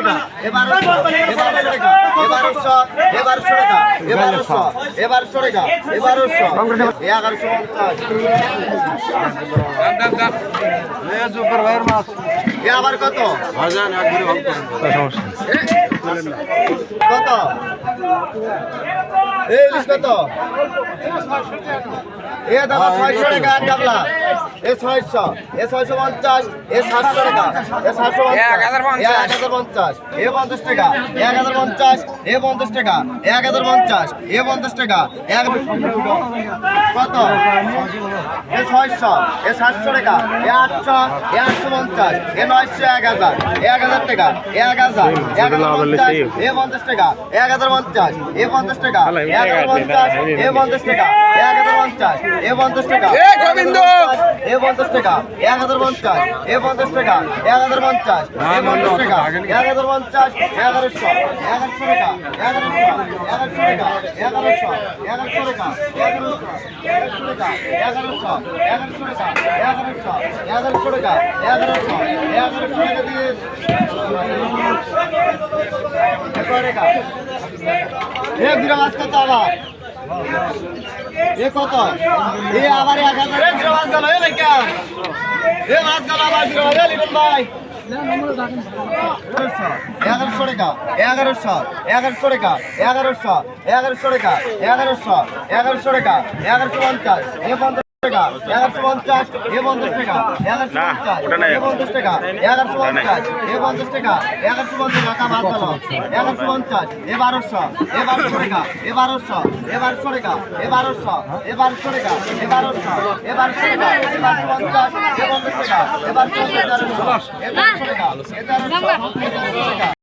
টাকা এবারশো টাকা এবারশো টাকা এবারশো 1150 এ আবার কত কত এই ইলিশ কত এ দাদা 600 টাকা এক গাবলা এ 600 এ 650 এ 700 টাকা এ 750 এ 1050 এ 50 টাকা 1050 এ 50 টাকা 1050 এ 50 টাকা কত এ 600 এ 700 টাকা এ 800 এ 850 এ 900 1000 1000 টাকা 1000 1050 এ 50 টাকা 1050 এ 50 টাকা 1050 এ 50 টাকা 1050 এ 50 টাকা এ গোবিন্দ এ 50 টাকা 1050 এ 50 টাকা 1050 এ 50 টাকা 1050 1100 টাকা 1100 টাকা 1100 টাকা 1100 টাকা 1100 টাকা 1100 টাকা দিয়ে এ বিরা মাছ কত আবার এ কত এ আবার 1000 এ বিরা মাছ গেল এ ভাই কা এ মাছ গেল আবার বিরা এ লিখুন ভাই 1100 টাকা 1100 টাকা 1100 টাকা 1100 টাকা 1150 এ 50 টাকা 1150 এ 50 টাকা 1150 টাকা 1150 এ 50 টাকা 1150 টাকা মাছ গেল 1150 এ 1200 টাকা এ 1200 টাকা এ 1200 টাকা এ 1200 টাকা এ 1250 এ 50 টাকা এ 1200 টাকা এ 1300 টাকা এ 1300